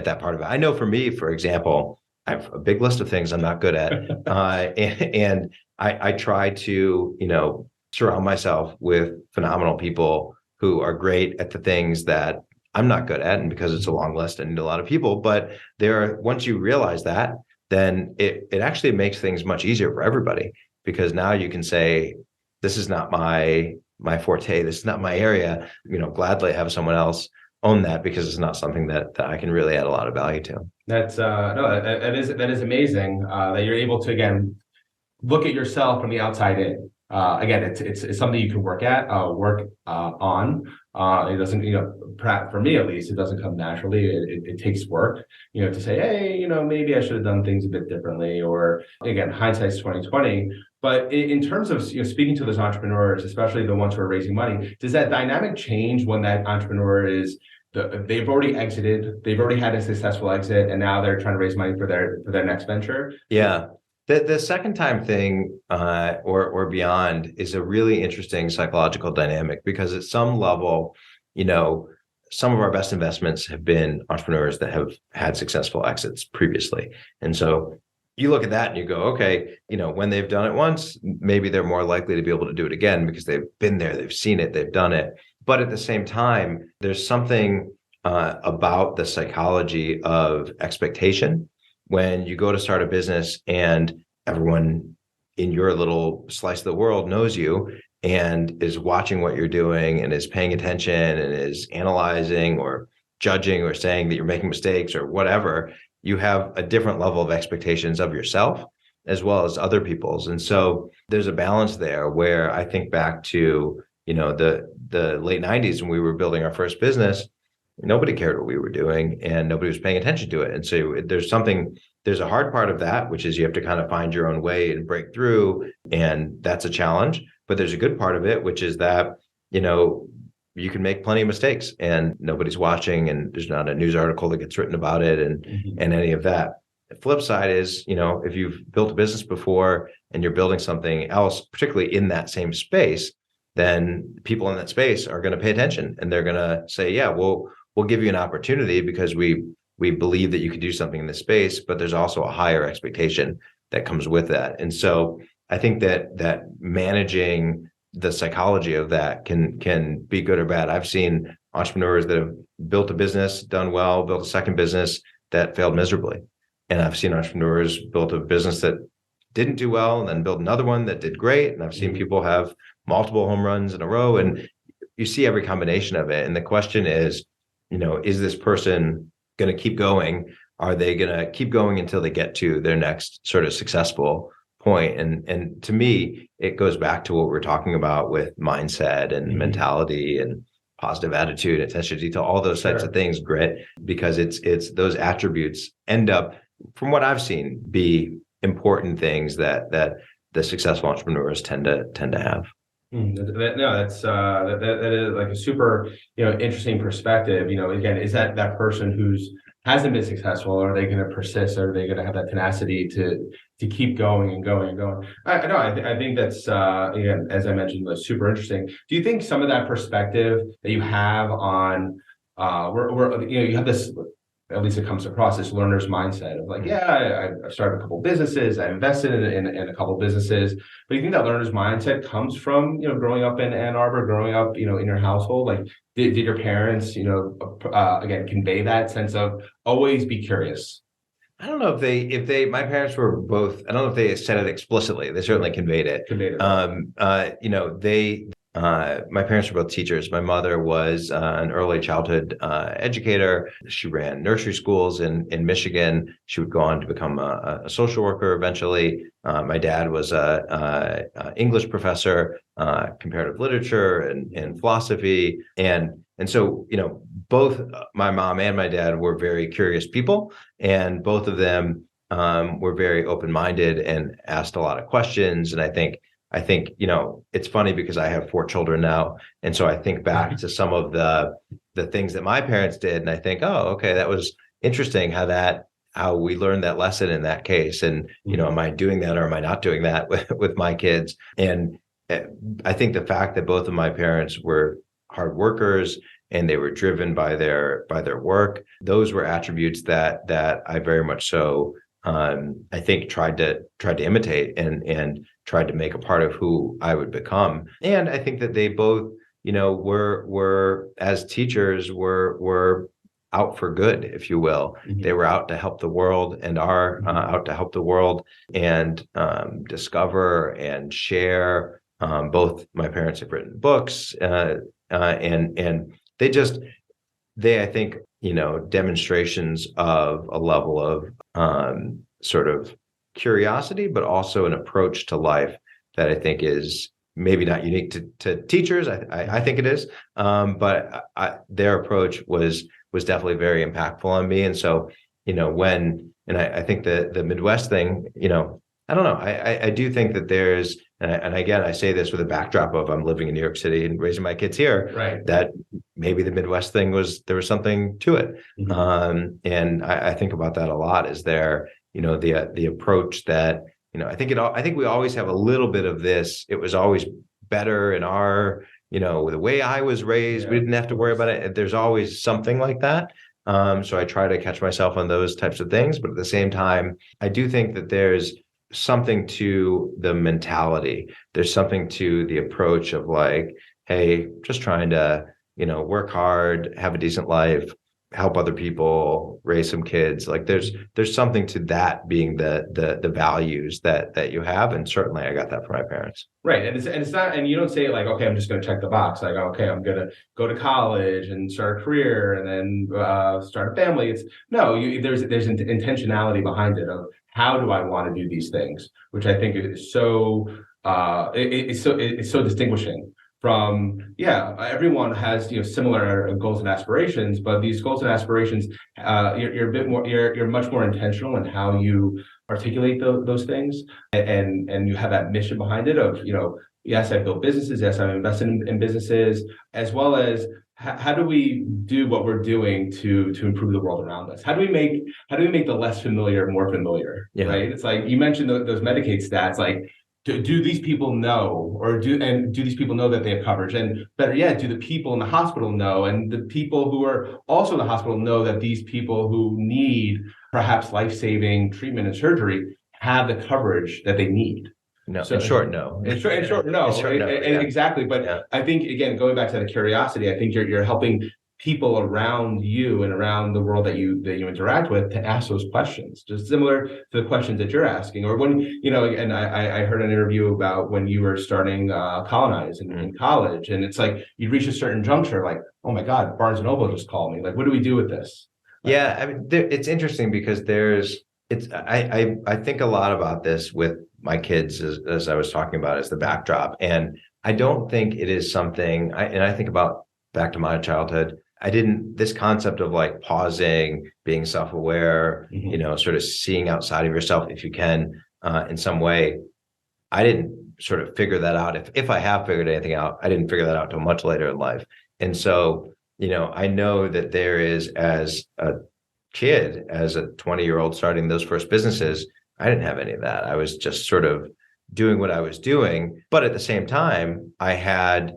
that part of it. I know for me, for example, I have a big list of things I'm not good at. And I try to, surround myself with phenomenal people who are great at the things that I'm not good at. And because it's a long list, I need a lot of people. But once you realize that, then it actually makes things much easier for everybody, because now you can say, this is not my forte, this is not my area, gladly have someone else own that, because it's not something that I can really add a lot of value to. That's that is amazing that you're able to, again, look at yourself from the outside in. Again, it's something you can work on. It doesn't, for me at least, it doesn't come naturally. It takes work, to say, hey, maybe I should have done things a bit differently, or, again, hindsight's 2020. But in terms of, speaking to those entrepreneurs, especially the ones who are raising money, does that dynamic change when that entrepreneur they've already exited, they've already had a successful exit, and now they're trying to raise money for their next venture? Yeah. The second time thing or beyond is a really interesting psychological dynamic, because at some level, some of our best investments have been entrepreneurs that have had successful exits previously. And so you look at that and you go, okay, when they've done it once, maybe they're more likely to be able to do it again, because they've been there, they've seen it, they've done it. But at the same time, there's something about the psychology of expectation. When you go to start a business and everyone in your little slice of the world knows you and is watching what you're doing and is paying attention and is analyzing or judging or saying that you're making mistakes or whatever, you have a different level of expectations of yourself as well as other people's. And so there's a balance there, where I think back to, the late 90s when we were building our first business. Nobody cared what we were doing and nobody was paying attention to it. And so there's something there's a hard part of that, which is you have to kind of find your own way and break through. And that's a challenge. But there's a good part of it, which is that, you can make plenty of mistakes and nobody's watching and there's not a news article that gets written about it and any of that. The flip side is, if you've built a business before and you're building something else, particularly in that same space, then people in that space are going to pay attention and they're going to say, yeah, we'll give you an opportunity because we believe that you can do something in this space, but there's also a higher expectation that comes with that. And so I think that managing the psychology of that can be good or bad. I've seen entrepreneurs that have built a business, done well, built a second business that failed miserably. And I've seen entrepreneurs built a business that didn't do well and then built another one that did great. And I've seen people have multiple home runs in a row, and you see every combination of it. And the question is, is this person going to keep going? Are they going to keep going until they get to their next sort of successful point? And to me, it goes back to what we're talking about with mindset and mentality and positive attitude, attention to detail, all those types of things, grit, because it's those attributes end up, from what I've seen, be important things that the successful entrepreneurs tend to have. That is like a super, interesting perspective. Again, is that person who's hasn't been successful, are they going to persist? Are they going to have that tenacity to keep going and going and going? I think that's again, as I mentioned, was super interesting. Do you think some of that perspective that you have on you have this, at least it comes across, this learner's mindset of like, I started a couple of businesses, I invested in a couple of businesses, but you think that learner's mindset comes from, growing up in Ann Arbor, growing up, in your household? Like, did your parents, again, convey that sense of always be curious? I don't know if they, my parents were both, I don't know if they said it explicitly. They certainly conveyed it. My parents were both teachers. My mother was an early childhood educator. She ran nursery schools in Michigan. She would go on to become a social worker eventually. My dad was a English professor, comparative literature and philosophy. And so, both my mom and my dad were very curious people, and both of them were very open-minded and asked a lot of questions. And I think, it's funny because I have 4 children now. And so I think back to some of the things that my parents did. And I think, oh, okay, that was interesting how we learned that lesson in that case. And, am I doing that or am I not doing that with my kids? And I think the fact that both of my parents were hard workers and they were driven by their work, those were attributes that I very much so, I think tried to imitate and tried to make a part of who I would become. And I think that they both, were as teachers were out for good, if you will. They were out to help the world and are out to help the world and discover and share. Both my parents have written books and they, I think, demonstrations of a level of sort of curiosity, but also an approach to life that I think is maybe not unique to teachers. I think it is, but their approach was definitely very impactful on me. And so, I think the Midwest thing, I don't know. I do think that there's, and again, I say this with a backdrop of I'm living in New York City and raising my kids here, right? That maybe the Midwest thing there was something to it. And I think about that a lot. Is there, the approach that, I think we always have a little bit of this. It was always better in our, the way I was raised, we didn't have to worry about it. There's always something like that. So I try to catch myself on those types of things. But at the same time, I do think that there's something to the mentality. There's something to the approach of like, hey, just trying to, work hard, have a decent life, help other people, raise some kids. Like there's something to that being the values that you have. And certainly I got that from my parents. Right. And it's not, and you don't say like, okay, I'm just going to check the box. Like, okay, I'm going to go to college and start a career and then start a family. It's there's intentionality behind it of how do I want to do these things, which I think is so, it's so distinguishing from, yeah, everyone has, similar goals and aspirations, but these goals and aspirations, you're a bit more, you're much more intentional in how you articulate those things, and you have that mission behind it of, yes, I build businesses, yes, I'm investing in businesses, as well as how do we do what we're doing to improve the world around us? How do we make the less familiar more familiar? Yeah. Right? It's like you mentioned those Medicaid stats, like do these people know, or do these people know that they have coverage? And better yet, do the people in the hospital know, and the people who are also in the hospital know that these people who need perhaps life-saving treatment and surgery have the coverage that they need? No, in short, no. In short, no. Yeah. Exactly. But Yeah. I think, again, going back to the curiosity, I think you're helping people around you and around the world that you interact with to ask those questions, just similar to the questions that you're asking. Or when, and I heard an interview about when you were starting Colonize in college, and it's like you'd reach a certain juncture, like, oh my God, Barnes and Noble just called me. Like, what do we do with this? Yeah, I mean, it's interesting because I think a lot about this with my kids, as I was talking about, as the backdrop. And I don't think it is something, I think about back to my childhood. This concept of like pausing, being self-aware, sort of seeing outside of yourself if you can, in some way. I didn't sort of figure that out. If I have figured anything out, I didn't figure that out till much later in life. And so, I know that there is, as a kid, as a 20-year-old starting those first businesses, I didn't have any of that. I was just sort of doing what I was doing. But at the same time, I had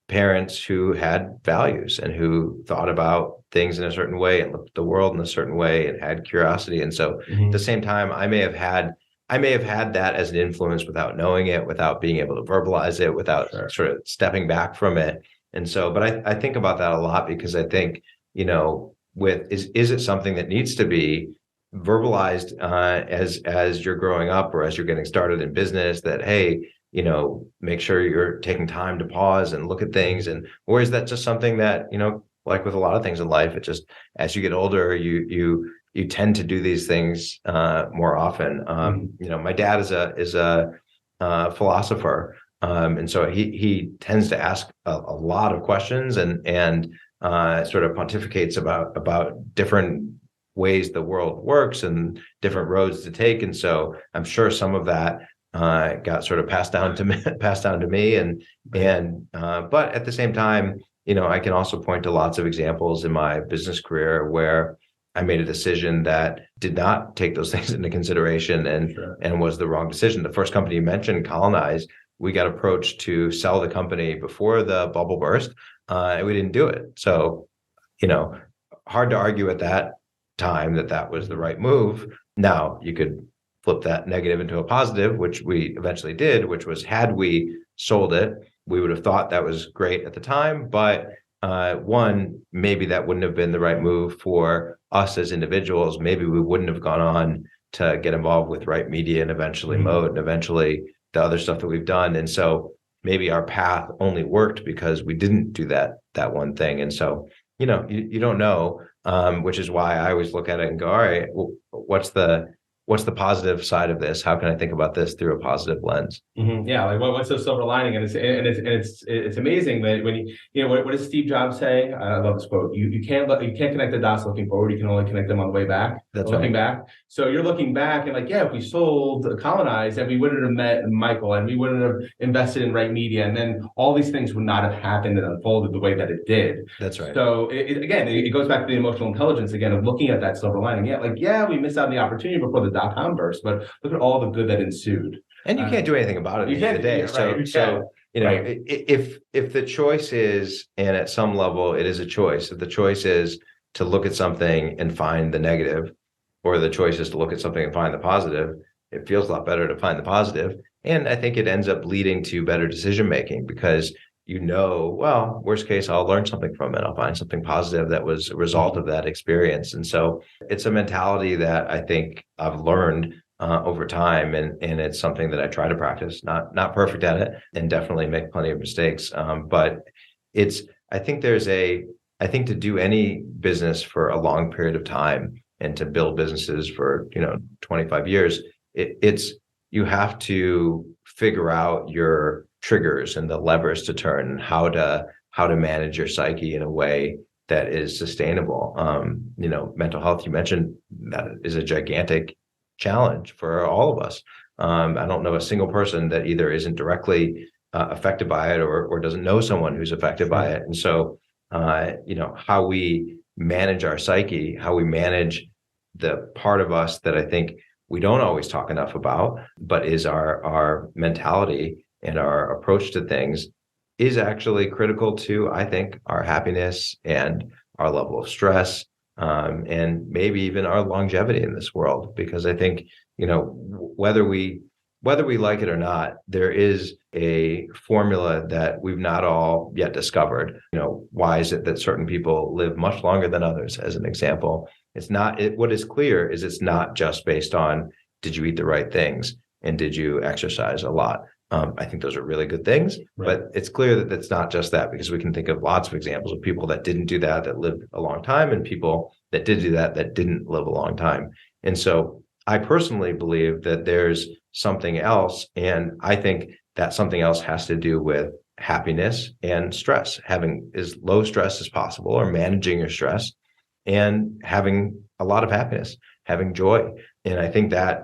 parents who had values and who thought about things in a certain way and looked at the world in a certain way and had curiosity. And so at the same time, I may have had that as an influence without knowing it, without being able to verbalize it, without sort of stepping back from it. And so, but I think about that a lot because I think, is it something that needs to be verbalized as you're growing up or as you're getting started in business, that, hey, make sure you're taking time to pause and look at things? Or is that just something that, like with a lot of things in life, it just, as you get older, you tend to do these things more often. My dad is a philosopher. And so he tends to ask a lot of questions and sort of pontificates about different ways the world works and different roads to take. And so I'm sure some of that got sort of passed down to me. But at the same time, I can also point to lots of examples in my business career where I made a decision that did not take those things into consideration and was the wrong decision. The first company you mentioned, Colonize, we got approached to sell the company before the bubble burst, and we didn't do it. So, hard to argue at that time that was the right move. Now you could flip that negative into a positive, which we eventually did, which was, had we sold it, we would have thought that was great at the time. But one, maybe that wouldn't have been the right move for us as individuals. Maybe we wouldn't have gone on to get involved with Right Media and eventually MOAT and eventually the other stuff that we've done. And so maybe our path only worked because we didn't do that one thing. And so, you don't know, which is why I always look at it and go, all right, well, what's the positive side of this? How can I think about this through a positive lens? Yeah, like what's the silver lining? And it's amazing that when what does Steve Jobs say? I love this quote. You can't connect the dots looking forward. You can only connect them on the way back. That's looking right. back. So you're looking back and like, yeah, if we sold Colonize, and we wouldn't have met Michael, and we wouldn't have invested in Right Media, and then all these things would not have happened and unfolded the way that it did. That's right. So it goes back to the emotional intelligence again of looking at that silver lining. Yeah, we missed out on the opportunity before the .com burst, but look at all the good that ensued. And you can't do anything about it at the end of the day. If the choice is, and at some level it is a choice, if the choice is to look at something and find the negative, or the choice is to look at something and find the positive, it feels a lot better to find the positive. And I think it ends up leading to better decision making because well, worst case, I'll learn something from it. I'll find something positive that was a result of that experience. And so it's a mentality that I think I've learned over time, and it's something that I try to practice. Not perfect at it, and definitely make plenty of mistakes. But I think to do any business for a long period of time and to build businesses for 25 years, you have to figure out your triggers and the levers to turn, and how to manage your psyche in a way that is sustainable. Mental health, you mentioned, that is a gigantic challenge for all of us. I don't know a single person that either isn't directly affected by it or doesn't know someone who's affected by it. And so, how we manage our psyche, how we manage the part of us that I think we don't always talk enough about, but is our mentality and our approach to things, is actually critical to, I think, our happiness and our level of stress, and maybe even our longevity in this world. Because I think, whether we like it or not, there is a formula that we've not all yet discovered. Why is it that certain people live much longer than others, as an example? What is clear is it's not just based on, did you eat the right things and did you exercise a lot? I think those are really good things, right. But it's clear that it's not just that, because we can think of lots of examples of people that didn't do that lived a long time, and people that did do that didn't live a long time. And so I personally believe that there's something else, and I think that something else has to do with happiness and stress, having as low stress as possible, or managing your stress, and having a lot of happiness, having joy. And I think that,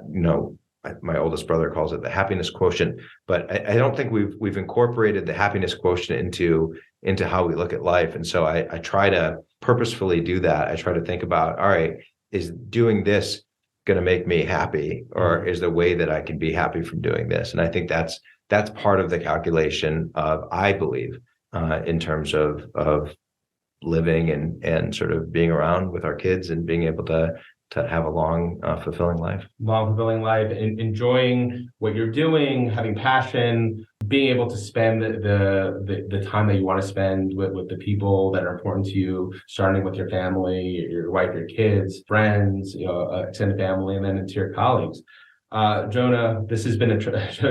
my oldest brother calls it the happiness quotient, but I don't think we've incorporated the happiness quotient into how we look at life. And so I try to purposefully do that. I try to think about, all right, is doing this going to make me happy, or is there a way that I can be happy from doing this? And I think that's part of the calculation of, I believe, in terms of living and sort of being around with our kids and being able to have a long, fulfilling life. Long, fulfilling life, and enjoying what you're doing, having passion, being able to spend the time that you want to spend with the people that are important to you, starting with your family, your wife, your kids, friends, extended family, and then into your colleagues. Jonah, this has been a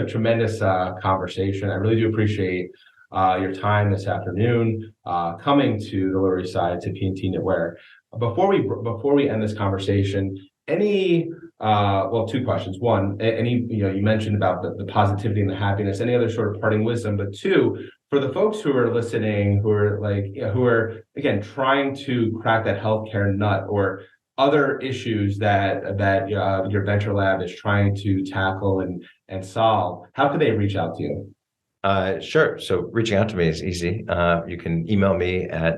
tremendous conversation. I really do appreciate your time this afternoon, coming to the Lower East Side to P&T Knitwear. Before we end this conversation, two questions. One, you mentioned about the positivity and the happiness. Any other sort of parting wisdom? But two, for the folks who are listening, who are again trying to crack that healthcare nut, or other issues that your venture lab is trying to tackle and solve, how could they reach out to you? Sure. So reaching out to me is easy. You can email me at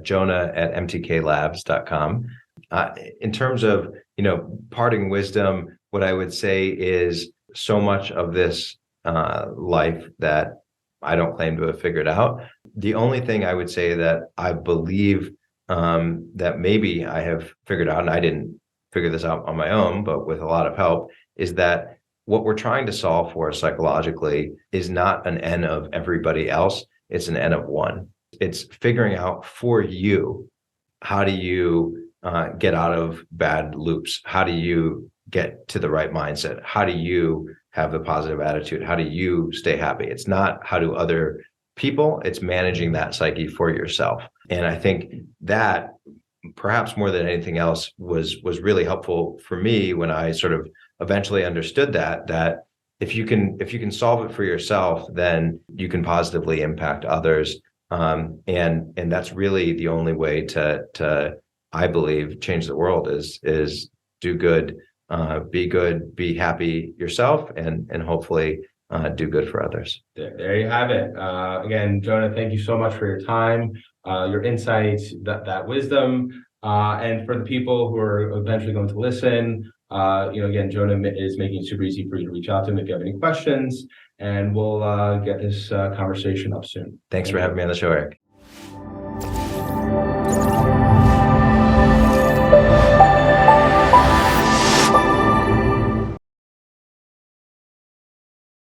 jonah@mtklabs.com. In terms of, parting wisdom, what I would say is, so much of this life that I don't claim to have figured out. The only thing I would say that I believe that maybe I have figured out, and I didn't figure this out on my own, but with a lot of help, is that what we're trying to solve for psychologically is not an N of everybody else. It's an N of one. It's figuring out for you, how do you get out of bad loops? How do you get to the right mindset? How do you have the positive attitude? How do you stay happy? It's not how do other people, it's managing that psyche for yourself. And I think that, perhaps more than anything else, was really helpful for me when I sort of eventually understood that if you can solve it for yourself, then you can positively impact others. And that's really the only way to I believe change the world is do good, be happy yourself, and hopefully do good for others. There you have it. Again, Jonah, thank you so much for your time, your insights, that wisdom, and for the people who are eventually going to listen. Again, Jonah is making it super easy for you to reach out to him if you have any questions, and we'll get this conversation up soon. Thanks for having me on the show, Eric.